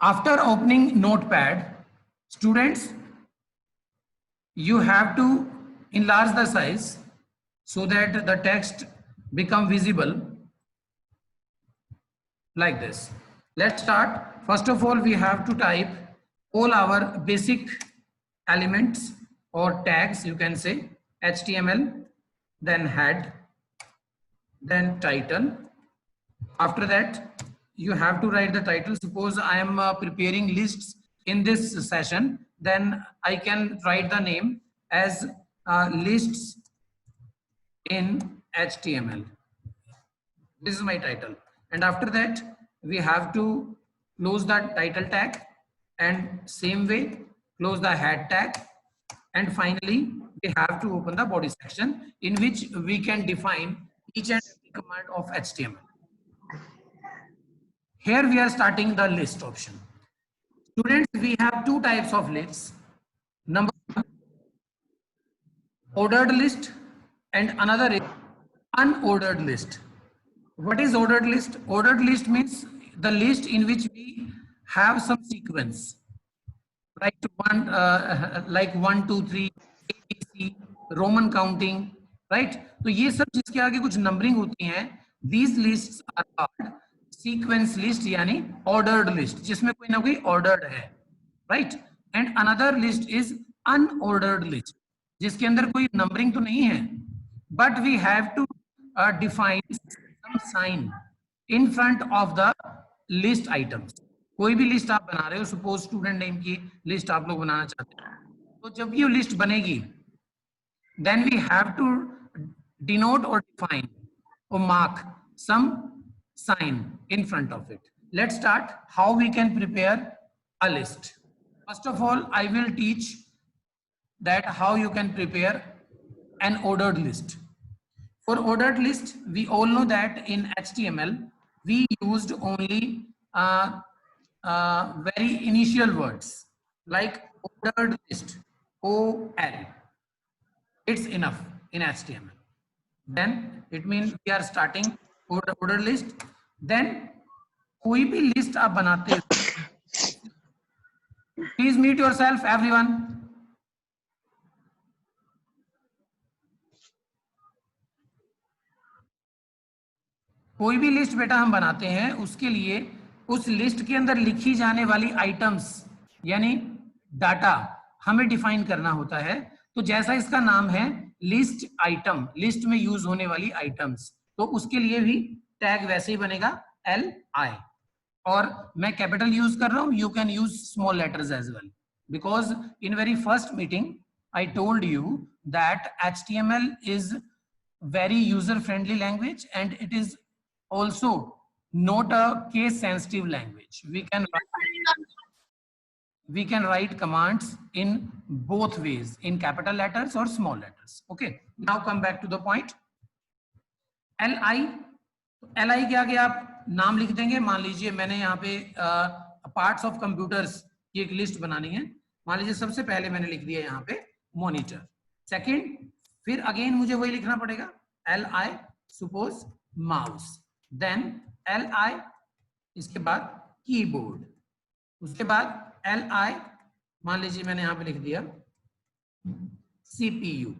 After opening Notepad, students, you have to enlarge the size so that the text become visible like this. Let's start. First of all, we have to type all our basic elements or tags, you can say HTML, then head, then title. After that, you have to write the title. Suppose I am preparing lists in this session, then I can write the name as lists in HTML. This is my title. And after that, we have to close the title tag, and same way close the head tag. And finally, we have to open the body section in which we can define each and every command of HTML. Here we are starting the list option. Students, we have two types of lists. Number one, ordered list, and another is unordered list. What is ordered list? Ordered list means the list in which we have some sequence, like 1 2 3 ABC, Roman counting, right? तो ये सब जिसके आगे कुछ numbering होती हैं, these lists are called sequence list यानी ordered list, जिसमें कोई ना कोई ordered है, right? And another list is unordered list, जिसके अंदर कोई नंबरिंग तो नहीं है, but we have to define some sign in front of the list items. कोई भी लिस्ट आप बना रहे हो, सपोज स्टूडेंट नेम की लिस्ट आप लोग बनाना चाहते हैं, तो जब ये लिस्ट बनेगी, then we have to denote or define or mark some sign in front of it. Let's start how we can prepare a list. First of all, I will teach that how you can prepare an ordered list. For ordered list, we all know that in HTML we used only very initial words like ordered list, OL. It's enough in HTML. Then it means we are starting ordered list. Then कोई भी list आप बनाते हो, please mute yourself, everyone. कोई भी list बेटा हम बनाते हैं, उसके लिए उस लिस्ट के अंदर लिखी जाने वाली आइटम्स यानी डाटा हमें डिफाइन करना होता है. तो जैसा इसका नाम है लिस्ट आइटम, लिस्ट में यूज होने वाली आइटम्स, तो उसके लिए भी टैग वैसे ही बनेगा LI. और मैं कैपिटल यूज कर रहा हूं, you can use small letters as well, because in very first meeting I told you that HTML इज very user friendly language and it is also not a case sensitive language. We can write commands in both ways, in capital letters or small letters. Okay, now come back to the point. LI के आगे आप नाम लिख देंगे. मान लीजिए मैंने यहाँ पे पार्ट्स ऑफ कंप्यूटर्स की एक लिस्ट बनानी है. मान लीजिए सबसे पहले मैंने लिख दिया यहाँ पे मॉनिटर. सेकंड, फिर अगेन मुझे वही लिखना पड़ेगा LI, suppose mouse. Then LI, इसके बाद कीबोर्ड. उसके बाद LI, मान लीजिए मैंने यहां पे लिख दिया CPU.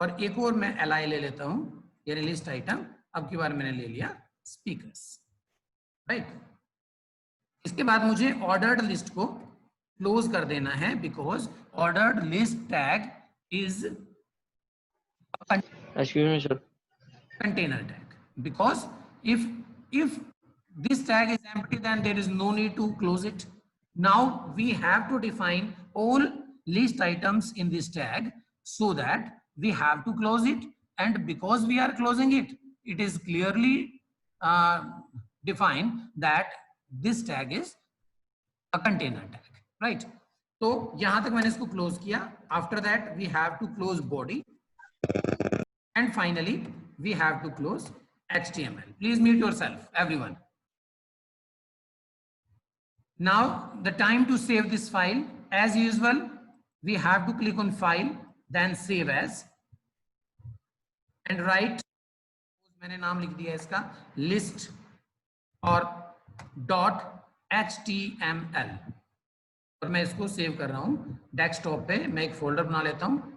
और एक और मैं LI ले लेता हूं, यानी लिस्ट आइटम. अब की बार मैंने ले लिया स्पीकर्स, राइट. इसके बाद मुझे ऑर्डर्ड लिस्ट को क्लोज कर देना है, because ordered list tag is container tag, because if this tag is empty, then there is no need to close it. Now we have to define all list items in this tag so that we have to close it, and because we are closing it, it is clearly defined that this tag is a container tag, right? तो यहां तक मैंने इसको close किया. After that we have to close body, and finally we have to close HTML. Please mute yourself, everyone. Now the time to save this file. As usual, we have to click on file, then save as, and write, मैंने नाम लिख दिया इसका list और HTML और मैं इसको save कर रहा हूँ डेस्कटॉप पे। मैं एक फोल्डर बना लेता हूँ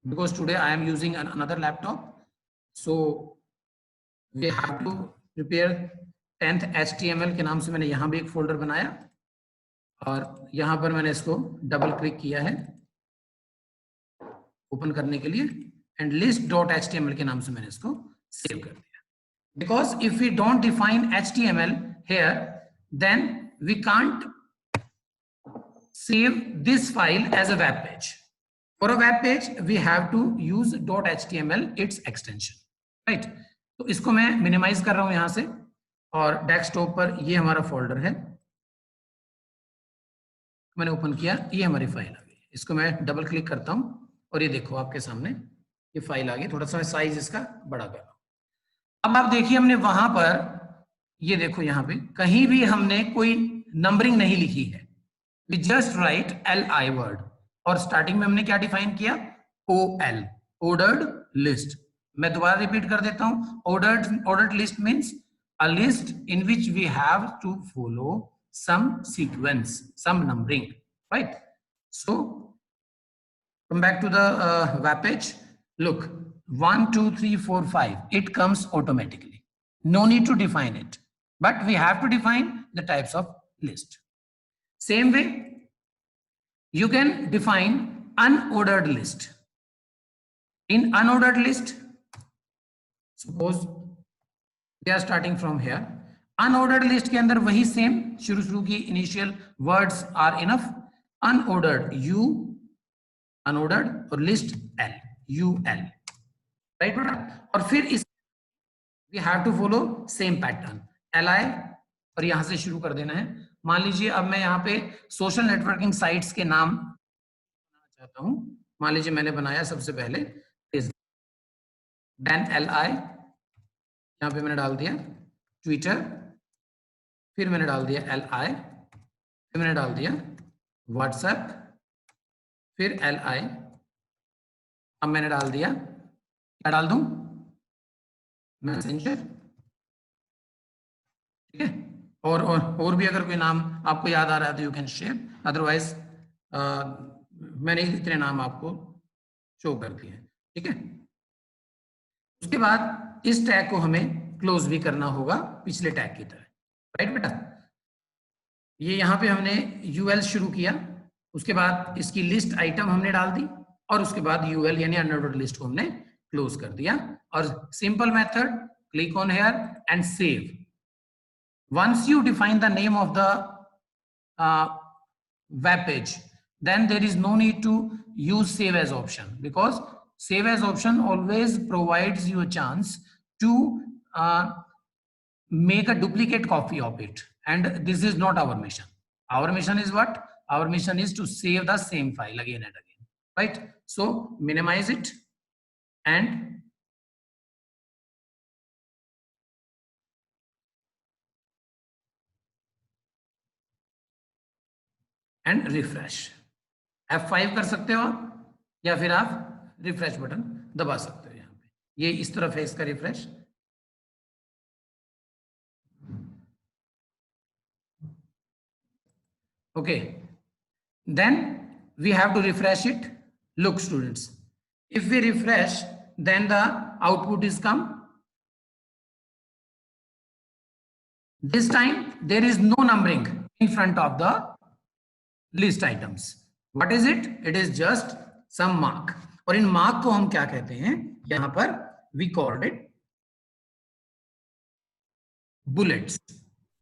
because today I am using another laptop, so we have to prepare 10th HTML के नाम से मैंने यहाँ भी एक फोल्डर बनाया और यहाँ पर मैंने इसको डबल क्लिक किया है ओपन करने के लिए एंड list.html के नाम से मैंने इसको सेव कर दिया। Because if we don't define HTML here, then we can't save this file as a web page. For a web page, we have to use .html, its extension, right? तो इसको मैं मिनिमाइज कर रहा हूं यहां से और डेस्कटॉप पर ये हमारा फोल्डर है, मैंने ओपन किया, ये हमारी फाइल आ गई। इसको मैं डबल क्लिक करता हूं और ये देखो आपके सामने ये फाइल आ गई। थोड़ा सा साइज इसका बड़ा कर रहा हूं। अब आप देखिए हमने वहां पर ये देखो यहाँ पे कहीं भी हमने कोई नंबरिंग नहीं लिखी है, we just write LI word और स्टार्टिंग में हमने क्या डिफाइन किया OL, ऑर्डर्ड लिस्ट। मैं दोबारा रिपीट कर देता हूं, ordered list means a list in which we have to follow some sequence, some numbering, right? So come back to the web page. Look, 1 2 3 4 5, it comes automatically, no need to define it, but we have to define the types of list. Same way you can define unordered list. In unordered list, suppose we are starting from here, unordered list के अंदर वही same शुरू की initial words are enough, unordered U, unordered और list L, UL, right बेटा। और फिर इस we have to follow same pattern LI और यहां से शुरू कर देना है। मान लीजिए अब मैं यहाँ पे सोशल नेटवर्किंग साइट्स के नाम बनाना चाहता हूं। मान लीजिए मैंने बनाया सबसे पहले देन LI, यहाँ पे मैंने डाल दिया ट्विटर, फिर मैंने डाल दिया LI, फिर मैंने डाल दिया व्हाट्सएप, फिर LI, अब मैंने डाल दिया, क्या डाल दूं, मैसेंजर, ठीक है। और भी अगर कोई नाम आपको याद आ रहा है तो यू कैन शेयर, अदरवाइज मैंने इतने नाम आपको शो कर दिए, ठीक है। उसके बाद इस टैग को हमें क्लोज भी करना होगा पिछले टैग की तरह, राइट बेटा। ये यहाँ पे हमने UL शुरू किया, उसके बाद इसकी लिस्ट आइटम हमने डाल दी और उसके बाद UL यानी अनऑर्डर्ड लिस्ट को हमने क्लोज कर दिया। और simple method, click on here and save. Once you define the name of the web page, then there is no need to use save as option, because save as option always provides you a chance to make a duplicate copy of it, and this is not our mission. Our mission is what? Our mission is to save the same file again and again, right? So minimize it and refresh. F5 कर सकते हो आप या फिर आप refresh button दबा सकते हो। यहाँ पे ये इस तरफ है इसका refresh, okay, then we have to refresh it. Look students, if we refresh, then the output is come. This time there is no numbering in front of the list items. What is it? It is just some mark, और इन mark को हम क्या कहते हैं, यहां पर we called it bullets.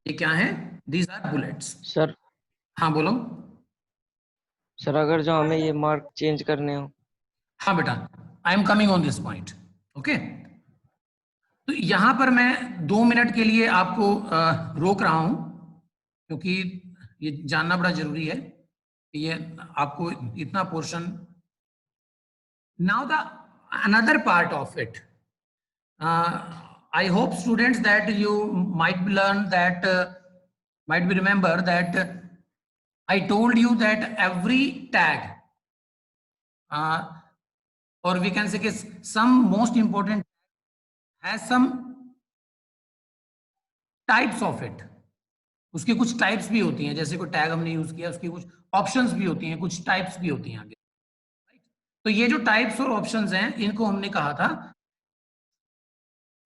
ये क्या है? These are bullets. सर, हाँ बोलो सर अगर जो हमें ये मार्क चेंज करने हो। हाँ बेटा, I am coming on this point, okay. तो यहां पर मैं 2 मिनट के लिए आपको रोक रहा हूं, क्योंकि ये जानना बड़ा जरूरी है कि ये आपको इतना portion. Now the another part of it, I hope students that you might learn that might be remember that I told you that every tag or we can say some most important has some types of it, उसकी कुछ types भी होती हैं, जैसे कोई tag हमने use किया उसकी कुछ ऑप्शंस भी होती हैं, कुछ टाइप्स भी होती हैं आगे। तो ये जो टाइप्स और ऑप्शंस हैं इनको हमने कहा था,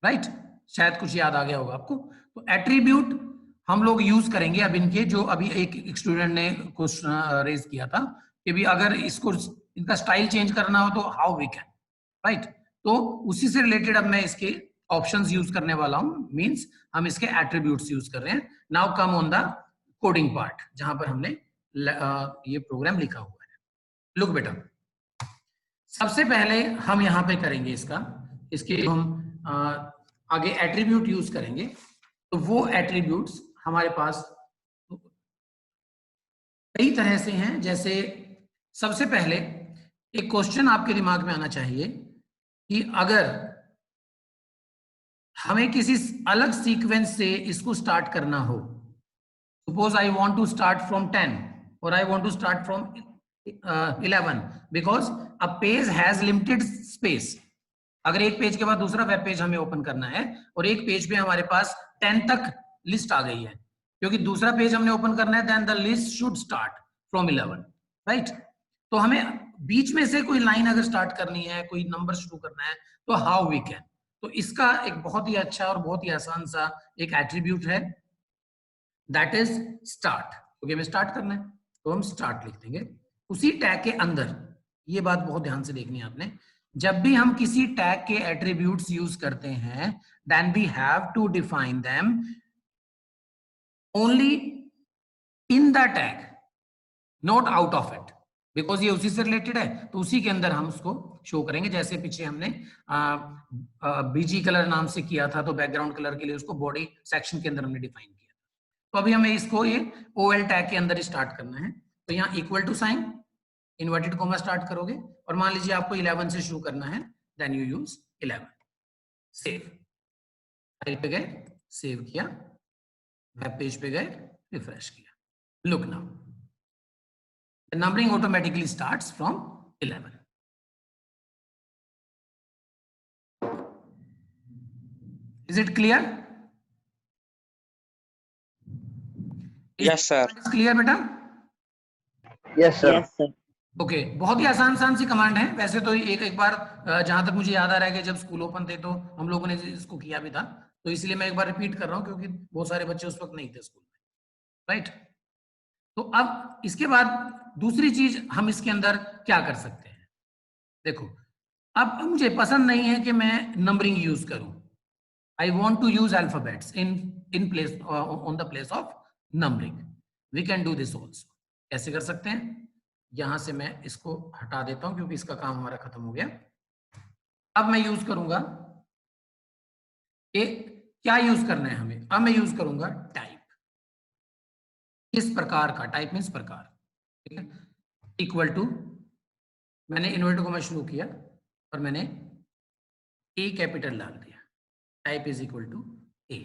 राइट, शायद कुछ याद आ गया होगा आपको। तो एट्रीब्यूट हम लोग यूज करेंगे अब इनके, जो अभी एक स्टूडेंट ने क्वेश्चन रेज किया था कि भी अगर इसको इनका स्टाइल चेंज करना हो तो हाउ वी कैन, राइट। तो उसी से रिलेटेड अब मैं इसके ऑप्शंस यूज करने वाला हूं, मींस हम इसके एट्रीब्यूट्स यूज कर रहे हैं। Now come on the coding part, जहां पर हमने ये प्रोग्राम लिखा हुआ है। लुक बेटा, सबसे पहले हम यहां पे करेंगे इसके हम आगे एट्रीब्यूट यूज करेंगे। तो वो एट्रीब्यूट्स हमारे पास कई तरह से हैं। जैसे सबसे पहले एक क्वेश्चन आपके दिमाग में आना चाहिए कि अगर हमें किसी अलग सीक्वेंस से इसको स्टार्ट करना हो, suppose I want to start from 10 और I want to start from 11 because a page has limited space. अगर एक पेज के बाद दूसरा वेब पेज हमें ओपन करना है और एक पेज पे हमारे पास 10 तक लिस्ट आ गई है, क्योंकि दूसरा पेज हमने ओपन करना है, then the list should start from 11, right. तो हमें बीच में से कोई लाइन अगर स्टार्ट करनी है, कोई नंबर शुरू करना है, तो हाउ वी कैन। तो इसका एक बहुत ही अच्छा और बहुत ही आसान सा एक एट्रीब्यूट है, दैट इज स्टार्ट। क्योंकि हमें स्टार्ट करना है तो हम स्टार्ट लिख देंगे। उसी टैग के अंदर ये बात बहुत ध्यान से देखनी है आपने, जब भी हम किसी टैग के एट्रीब्यूट्स यूज करते हैं, then we have to define them only in the tag, not out of it, because ये उसी से रिलेटेड है, तो उसी के अंदर हम उसको शो करेंगे। जैसे पीछे हमने बीजी कलर नाम से किया था, तो बैकग्राउंड कलर के लिए उसको बॉडी सेक्शन के अंदर हमने डिफाइन किया। तो अभी हमें इसको ये OL टैग के अंदर स्टार्ट करना है। तो यहाँ equal to sign, inverted comma start करोगे, और मान लीजिए आपको 11 से शुरू करना है, then you use 11। Save, file पे गए, सेव किया, वेब पेज पे गए, रिफ्रेश किया। Look now the numbering automatically starts from 11. Is it clear? Yes, sir. Clear बेटा? Yes, sir. Yes, sir. Okay, बहुत ही आसान सी कमांड है। वैसे तो एक बार जहां तक मुझे याद आ रहा है कि जब स्कूल ओपन थे तो हम लोगों ने इसको किया भी था, तो इसलिए मैं एक बार रिपीट कर रहा हूं क्योंकि बहुत सारे बच्चे उस वक्त नहीं थे स्कूल में, राइट। तो अब इसके बाद दूसरी चीज हम इसके अंदर क्या कर सकते हैं, देखो अब मुझे पसंद नहीं है कि मैं नंबरिंग यूज करूं, I want to use alphabets in place on the place of numbering. We can do this also. कैसे कर सकते हैं, यहां से मैं इसको हटा देता हूं क्योंकि इसका काम हमारा खत्म हो गया। अब मैं यूज करूंगा कि क्या यूज करना है हमें, अब मैं यूज करूंगा टाइप। किस प्रकार का, टाइप मीन्स प्रकार, ठीक है। इक्वल टू, मैंने इन्वर्टेड कॉमा शुरू किया और मैंने ए कैपिटल डाल दिया, type is equal to A.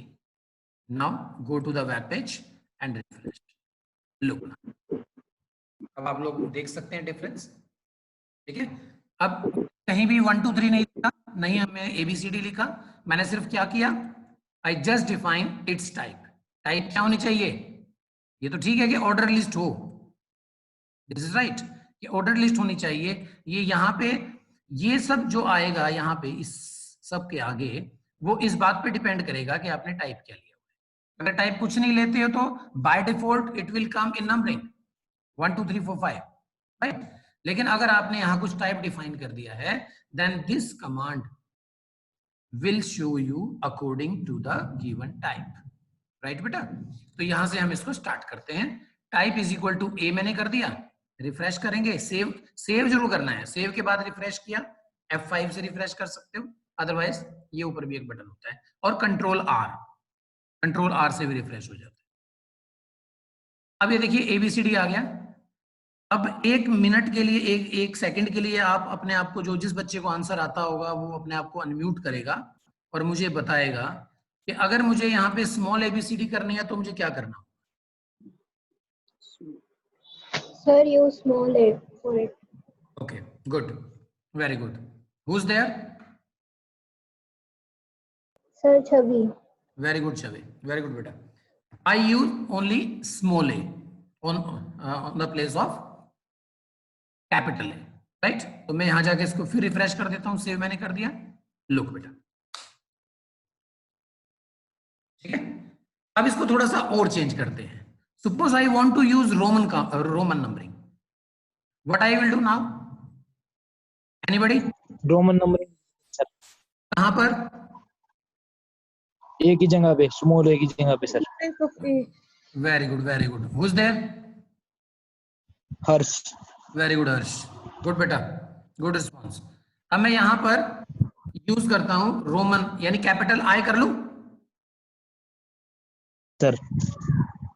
Now go to the web page and refresh. Look now, अब आप लोग देख सकते हैं डिफरेंस, ठीक है। अब कहीं भी 1 2 3 नहीं लिखा, नहीं हमें ABCD लिखा, मैंने सिर्फ क्या किया, I just define it's type. Type क्या होनी चाहिए, ये तो ठीक है कि ऑर्डर लिस्ट हो, दिस इज राइट, कि ऑर्डर लिस्ट होनी चाहिए। ये यहाँ पे ये सब जो आएगा यहाँ पे इस सब के आगे, वो इस बात पे डिपेंड करेगा कि आपने टाइप क्या लिया। अगर टाइप कुछ नहीं लेते हो तो by default it will come in numbering 1 2 3 4 5, right. लेकिन अगर आपने यहां कुछ टाइप डिफाइन कर दिया है, then this command will show you according to the given type, right बेटा। तो यहां से हम इसको स्टार्ट करते हैं। Type is equal to A मैंने कर दिया, रिफ्रेश करेंगे, सेव जरूर करना है, सेव के बाद रिफ्रेश किया, F5 से रिफ्रेश कर सकते हो, अदरवाइज ये ऊपर भी एक बटन होता है, और कंट्रोल आर से भी रिफ्रेश हो जाता है। अब ये देखिए ABCD आ गया। अब 1 मिनट के लिए, एक सेकंड के लिए आप अपने आप को, जो जिस बच्चे को आंसर आता होगा वो अपने आप को अनम्यूट करेगा और मुझे बताएगा कि अगर मुझे यहाँ पे स्मॉल ABCD करनी है तो मुझे क्या करना। Sir, use small a for it. Okay, good, very good. Who's there? Sir, Chavi. Very good, Chavi, very good बेटा। I use only small a on the place of capital A, right? तो मैं यहां जाके इसको फिर refresh कर देता हूं, सेव मैंने कर दिया। लुक बेटा, ठीक है। अब इसको थोड़ा सा और चेंज करते हैं। Suppose I want to use Roman numbering, what I will do now? Anybody? Roman numbering sir, कहां पर? एक ही जगह पे, स्मॉल एक ही जगह पे sir. Very good, very good. Who is there? Harsh. Very good Harsh, good बेटा, गुड रिस्पॉन्स। अब मैं यहां पर यूज करता हूं रोमन, यानी कैपिटल आई कर लूं? सर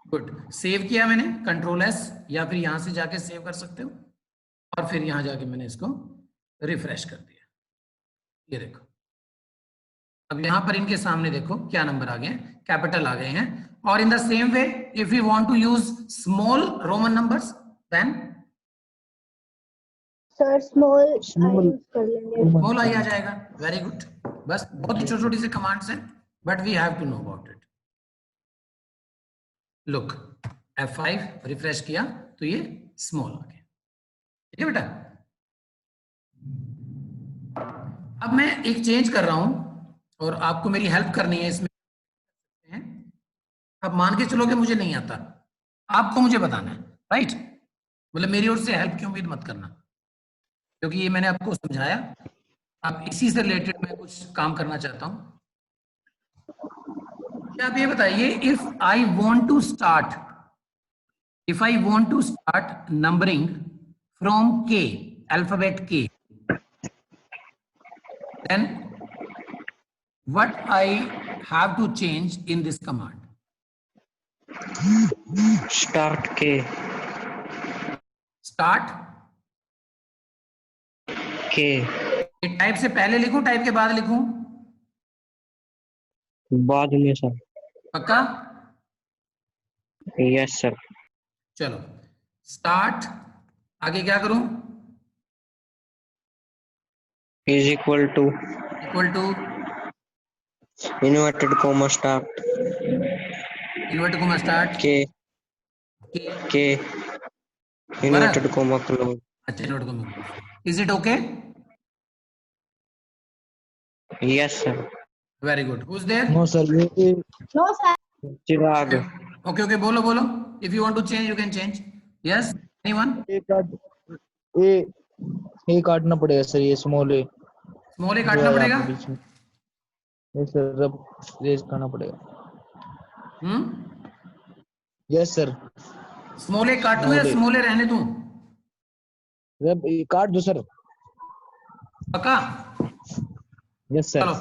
गुड, सेव किया मैंने, कंट्रोल एस, या फिर यहां से जाके सेव कर सकते हो, और फिर यहां जाके मैंने इसको रिफ्रेश कर दिया। ये देखो, अब यहां पर इनके सामने देखो क्या नंबर आ गए हैं, कैपिटल आ गए हैं। और in the same way if you want to use small Roman numbers then sir small use कर लेंगे। स्मॉल आई आ जाएगा। वेरी गुड, बस बहुत ही छोटी छोटी सी कमांड्स हैं, but we have to know about it. Look, F5 refresh किया तो ये स्मॉल आ गया, ठीक है बेटा। अब मैं एक चेंज कर रहा हूं और आपको मेरी हेल्प करनी है इसमें। अब मान के चलोगे मुझे नहीं आता, आपको मुझे बताना है, राइट? मतलब मेरी ओर से हेल्प की उम्मीद मत करना, क्योंकि ये मैंने आपको समझाया। अब इसी से रिलेटेड मैं कुछ काम करना चाहता हूं। क्या आप ये बताइए, if I want to start numbering from K, alphabet K, then what I have to change in this command? Start के Start के टाइप से पहले लिखूं, टाइप के बाद लिखूं? बाद में सर। पक्का? Yes sir. चलो, स्टार्ट आगे क्या करूं? Is equal to inverted comma start inverted comma start के इन्वर्टेड कोमा क्लोज। अच्छा, inverted comma. Is it okay? Yes sir. Very good. Who is there? No sir, ये no sir. Chirag. Okay okay, बोलो बोलो। If you want to change you can change. Yes, anyone? ए काटना पड़ेगा sir, ये small ए small ए काटना पड़ेगा? बीच में। ये सर अब रेज करना पड़ेगा। Yes sir. स्मॉल ए काटूं या स्मॉल ए रहने दूं? अब ये काट दो सर। पक्का? Yes sir. चलो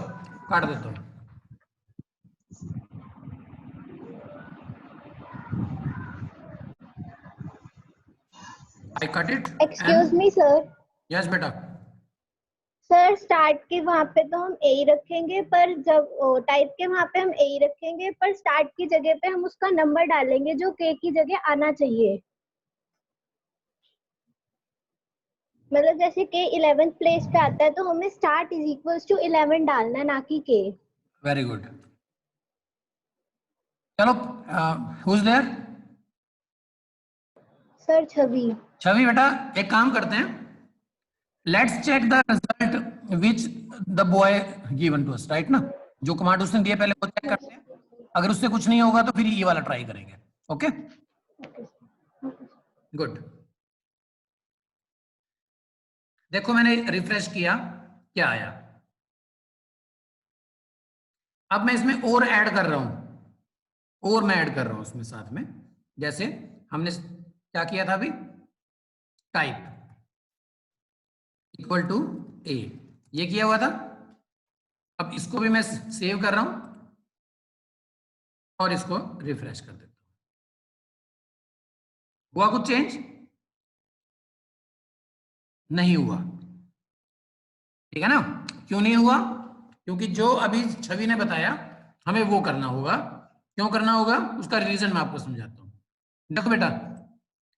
काट देता हूं। I cut it. Excuse me sir. Yes बेटा। सर स्टार्ट के वहाँ पे तो हम ए रखेंगे, पर जब टाइप के वहाँ पे हम ए रखेंगे, पर स्टार्ट की जगह पे हम उसका नंबर डालेंगे जो के की जगह आना चाहिए। मतलब जैसे के 11th प्लेस पे आता है तो हमें स्टार्ट इज इक्वल्स टू 11 डालना है, ना कि के। Very good. चलो, who is there? Sir Chhavi बेटा, एक काम करते हैं, let's check the result which the boy given to us, right ना? जो कमांड उसने दिया पहले वो चेक करते हैं, अगर उससे कुछ नहीं होगा तो फिर ये वाला ट्राई करेंगे। Okay, good. देखो मैंने रिफ्रेश किया, क्या आया? अब मैं इसमें और ऐड कर रहा हूं, और मैं ऐड कर रहा हूं उसमें साथ में, जैसे हमने क्या किया था अभी, टाइप इक्वल टू ए, ये किया हुआ था। अब इसको भी मैं सेव कर रहा हूं और इसको रिफ्रेश कर देता हूं। हुआ कुछ चेंज? नहीं हुआ, ठीक है ना? क्यों नहीं हुआ? क्योंकि जो अभी छवि ने बताया हमें वो करना होगा। क्यों करना होगा उसका रीजन मैं आपको समझाता हूं। देखो बेटा,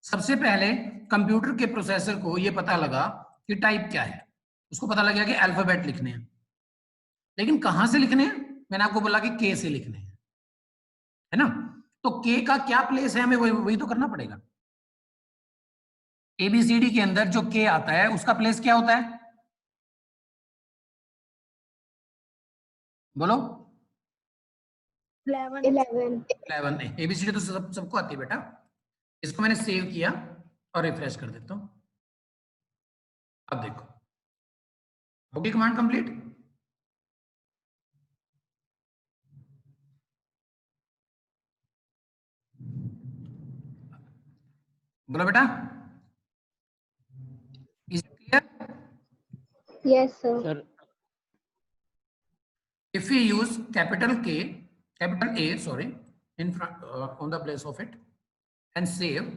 सबसे पहले कंप्यूटर के प्रोसेसर को ये पता लगा कि टाइप क्या है, उसको पता लग गया कि अल्फाबेट लिखने हैं, लेकिन कहां से लिखने हैं? मैंने आपको बोला कि के से लिखने हैं, है ना? तो के का क्या प्लेस है, हमें वही तो करना पड़ेगा। एबीसीडी के अंदर जो के आता है उसका प्लेस क्या होता है, बोलो। 11 एबीसीडी तो सबको आती है बेटा। इसको मैंने सेव किया और रिफ्रेश कर देता हूं। अब देखो होगी कमांड कंप्लीट। बोलो बेटा, is it clear? Yes, sir. Sir If we use capital A, sorry, in front on the place of it and save,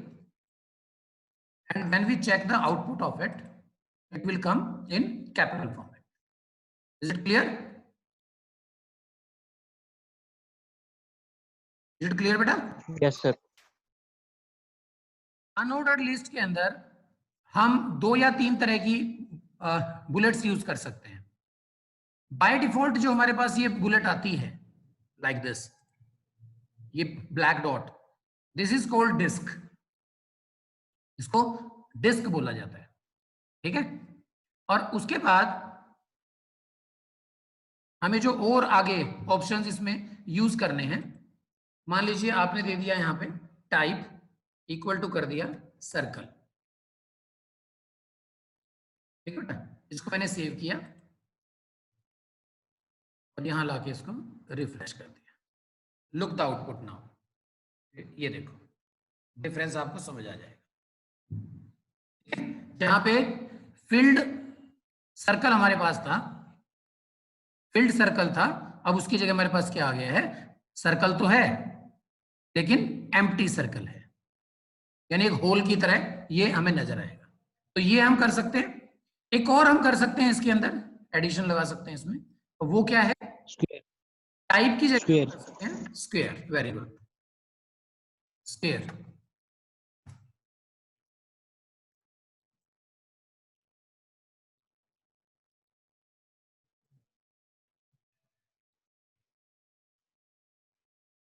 and when we check the output of it, it will come in capital format. Is it clear? Is it clear बेटा? Yes sir. Unordered list के अंदर हम 2 या 3 तरह की bullets use कर सकते हैं। बाय डिफॉल्ट जो हमारे पास ये बुलेट आती है लाइक दिस, ये black dot, this is called disc, इसको डिस्क बोला जाता है, ठीक है। और उसके बाद हमें जो और आगे ऑप्शंस इसमें यूज करने हैं, मान लीजिए आपने दे दिया यहां पे टाइप इक्वल टू कर दिया सर्कल, ठीक है बेटा। इसको मैंने सेव किया और यहां लाके इसको रिफ्रेश कर दिया। लुक द आउटपुट नाउ, ये देखो डिफरेंस आपको समझ आ जाएगा। जहां पे फील्ड सर्कल हमारे पास था, फील्ड सर्कल था, अब उसकी जगह हमारे पास क्या आ गया है, सर्कल तो है लेकिन एम्प्टी सर्कल है, यानी एक होल की तरह ये हमें नजर आएगा। तो ये हम कर सकते हैं। एक और हम कर सकते हैं, इसके अंदर एडिशन लगा सकते हैं इसमें, तो वो क्या है, स्क्वायर। टाइप की जगह स्क्वायर। कर सकते हैं square. Very good, square.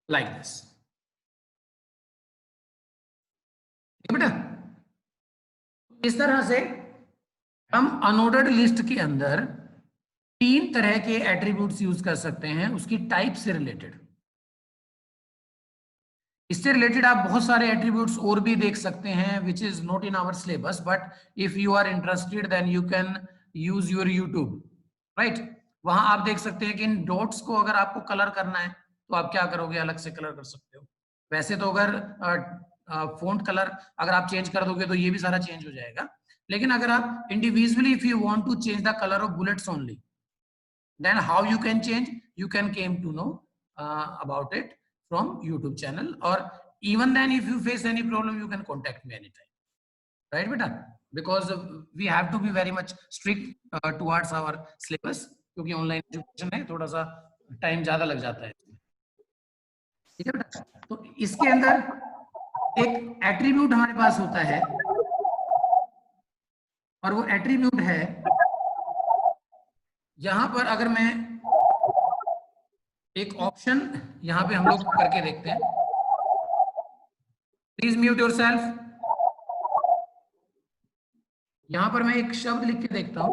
Like this, बेटा। इस तरह से हम अनऑर्डर्ड लिस्ट के अंदर 3 तरह के एट्रीब्यूट्स यूज कर सकते हैं उसकी टाइप से रिलेटेड। इससे रिलेटेड आप बहुत सारे एट्रीब्यूट्स और भी देख सकते हैं which is not in our syllabus, but if you are interested then you can use your YouTube, right. वहां आप देख सकते हैं कि इन डॉट्स को अगर आपको कलर करना है तो आप क्या करोगे, अलग से कलर कर सकते हो। वैसे तो अगर फॉन्ट कलर अगर आप चेंज कर दोगे तो ये भी सारा चेंज हो जाएगा, लेकिन अगर आप individually if you want to change the colour of bullets only, then how you can change, you can came to know about it from YouTube channel, or even then if you face any problem you can contact me anytime, right beta, because we have to be very much strict towards our syllabus, क्योंकि online education है, थोड़ा सा time ज्यादा लग जाता है, ठीक है बेटा। तो इसके अंदर एक एट्रीब्यूट हमारे पास होता है और वो एट्रीब्यूट है, यहां पर अगर मैं एक ऑप्शन यहां पे हम लोग करके देखते हैं, प्लीज म्यूट योरसेल्फ। यहां पर मैं एक शब्द लिख के देखता हूं,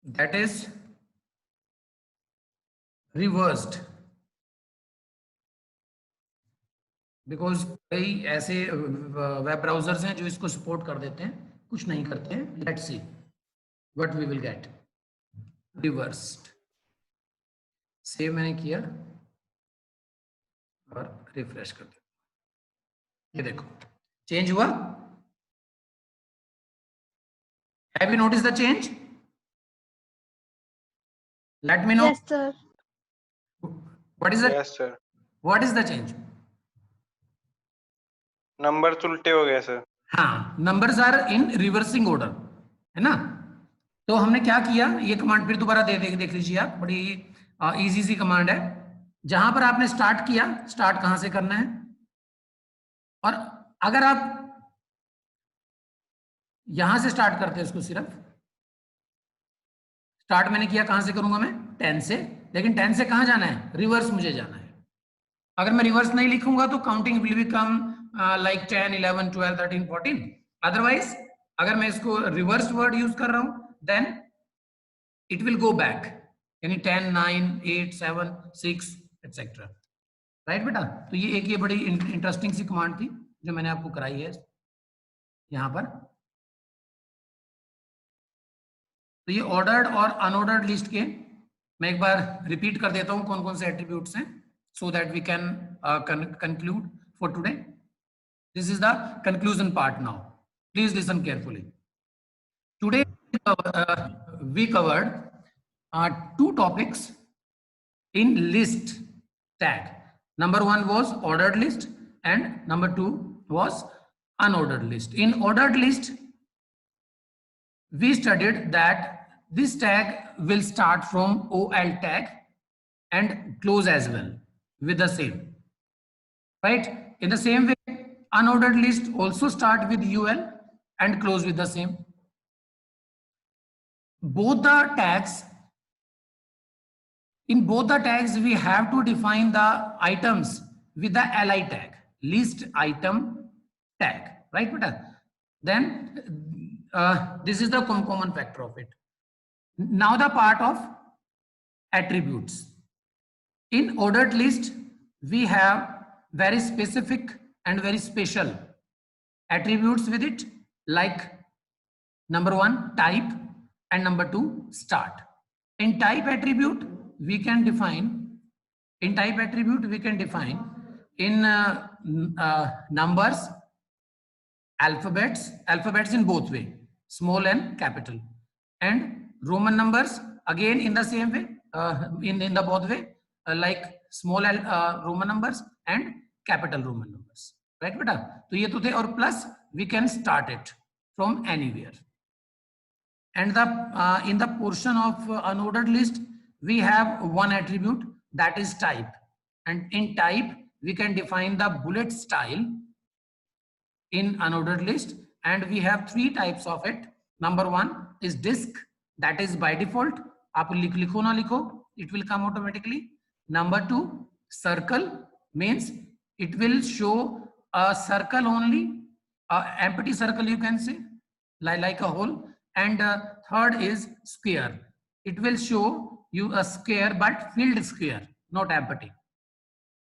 दैट इज रिवर्स्ड, बिकॉज कई ऐसे वेब ब्राउजर्स हैं जो इसको सपोर्ट कर देते हैं, कुछ नहीं करते हैं। Let's see what we will get. Reversed, save मैंने किया और रिफ्रेश कर दिया, ये देखो चेंज हुआ। Have you notice the change? Let me know. Yes, sir. What is the yes sir, what is the change? Number उल्टे हो गए सर। हाँ, numbers are in reversing order, है ना। तो हमने क्या किया, ये कमांड फिर दोबारा देख लीजिए आप, बड़ी इजी सी कमांड है। जहां पर आपने स्टार्ट किया, स्टार्ट कहां से करना है, और अगर आप यहां से स्टार्ट करते हैं इसको। सिर्फ स्टार्ट मैंने किया, कहां से करूंगा मैं? 10 से। लेकिन 10 से कहां जाना है? रिवर्स मुझे जाना है। अगर मैं रिवर्स नहीं लिखूंगा तो counting will become like 10, 11, 12, 13, 14। Otherwise अगर मैं इसको रिवर्स वर्ड यूज कर रहा हूं then it will go back, यानी 10, 9, 8, 7, 6 एटसेट्रा। राइट बेटा? तो ये बड़ी इंटरेस्टिंग सी कमांड थी जो मैंने आपको कराई है यहाँ पर। तो ये ऑर्डर्ड और अनऑर्डर्ड लिस्ट के मैं एक बार रिपीट कर देता हूँ कौन कौन से एट्रीब्यूट्स हैं, so that we can conclude for today. This is the conclusion part now. Please listen carefully. Today we covered two topics in list tag. Number one was ordered list and number two was unordered list. In ordered list, we studied that this tag will start from OL tag and close as well with the same, right? In the same way, unordered list also start with UL and close with the same. Both the tags, in both the tags, we have to define the items with the LI tag, list item tag, right? Then this is the common factor of it. Now the part of attributes. In ordered list, we have very specific and very special attributes with it, like number one, type, and number two, start. In type attribute, we can define in numbers, alphabets in both way, small and capital, and Roman numbers again in the same way, in the both way, like small Roman numbers and capital Roman numbers, right beta? तो ये तो थे, और plus we can start it from anywhere. And the in the portion of unordered list, we have one attribute, that is type, and in type we can define the bullet style in unordered list, and we have three types of it. Number one is disk, that is by default, आप लिखो ना लिखो, it will come automatically. Number two, circle, means it will show a circle only, empty circle you can say, like a hole. And third is square, it will show you a square but filled square, not empty,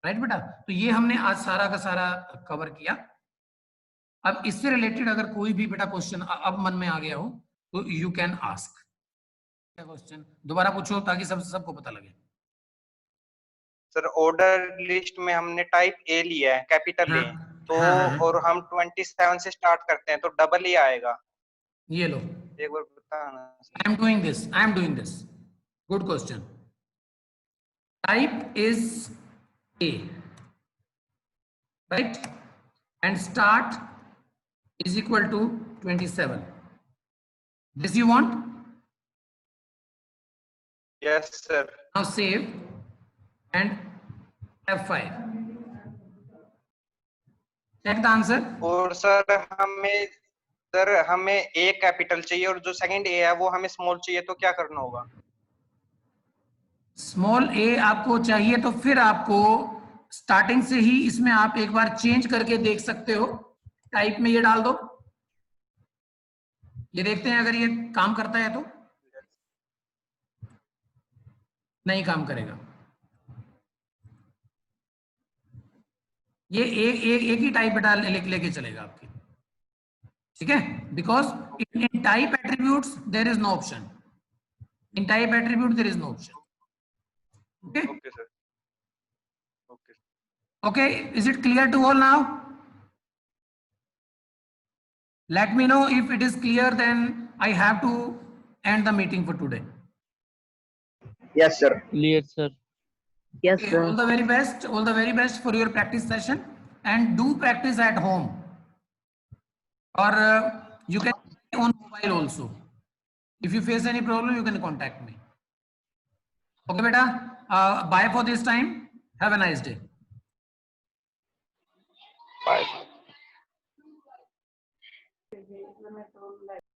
right बेटा? तो ये हमने आज सारा का सारा cover किया. अब इससे रिलेटेड अगर कोई भी बेटा क्वेश्चन अब मन में आ गया हो तो यू कैन आस्क. क्वेश्चन दोबारा पूछो ताकि सबको पता लगे. सर ऑर्डर लिस्ट में हमने टाइप ए लिया है, कैपिटल ए, तो और हम 27 से स्टार्ट करते हैं तो डबल ही आएगा. ये लो, एक बार बताना. I am doing this. Good question. Type is a, right, and start is equal to 27. This you want? Yes sir. Now save and F5. Check the answer. और सर हमें ए कैपिटल चाहिए और जो सेकंड ए है वो हमें स्मॉल चाहिए, तो क्या करना होगा? स्मॉल ए आपको चाहिए तो फिर आपको स्टार्टिंग से ही इसमें आप एक बार चेंज करके देख सकते हो. टाइप में ये डाल दो, ये देखते हैं अगर ये काम करता है तो. नहीं काम करेगा. ये एक ही टाइप बेटा लेके चलेगा आपकी, ठीक है? Because in type attributes there is no option. In type attribute there is no option. Okay okay sir. Okay, is it clear to all now? Let me know if it is clear, then I have to end the meeting for today. Yes, sir. Clear, sir. Yes, Okay, sir. all the very best for your practice session, and do practice at home, or you can on mobile also. If you face any problem, you can contact me. Okay, beta. Bye for this time. Have a nice day. Bye.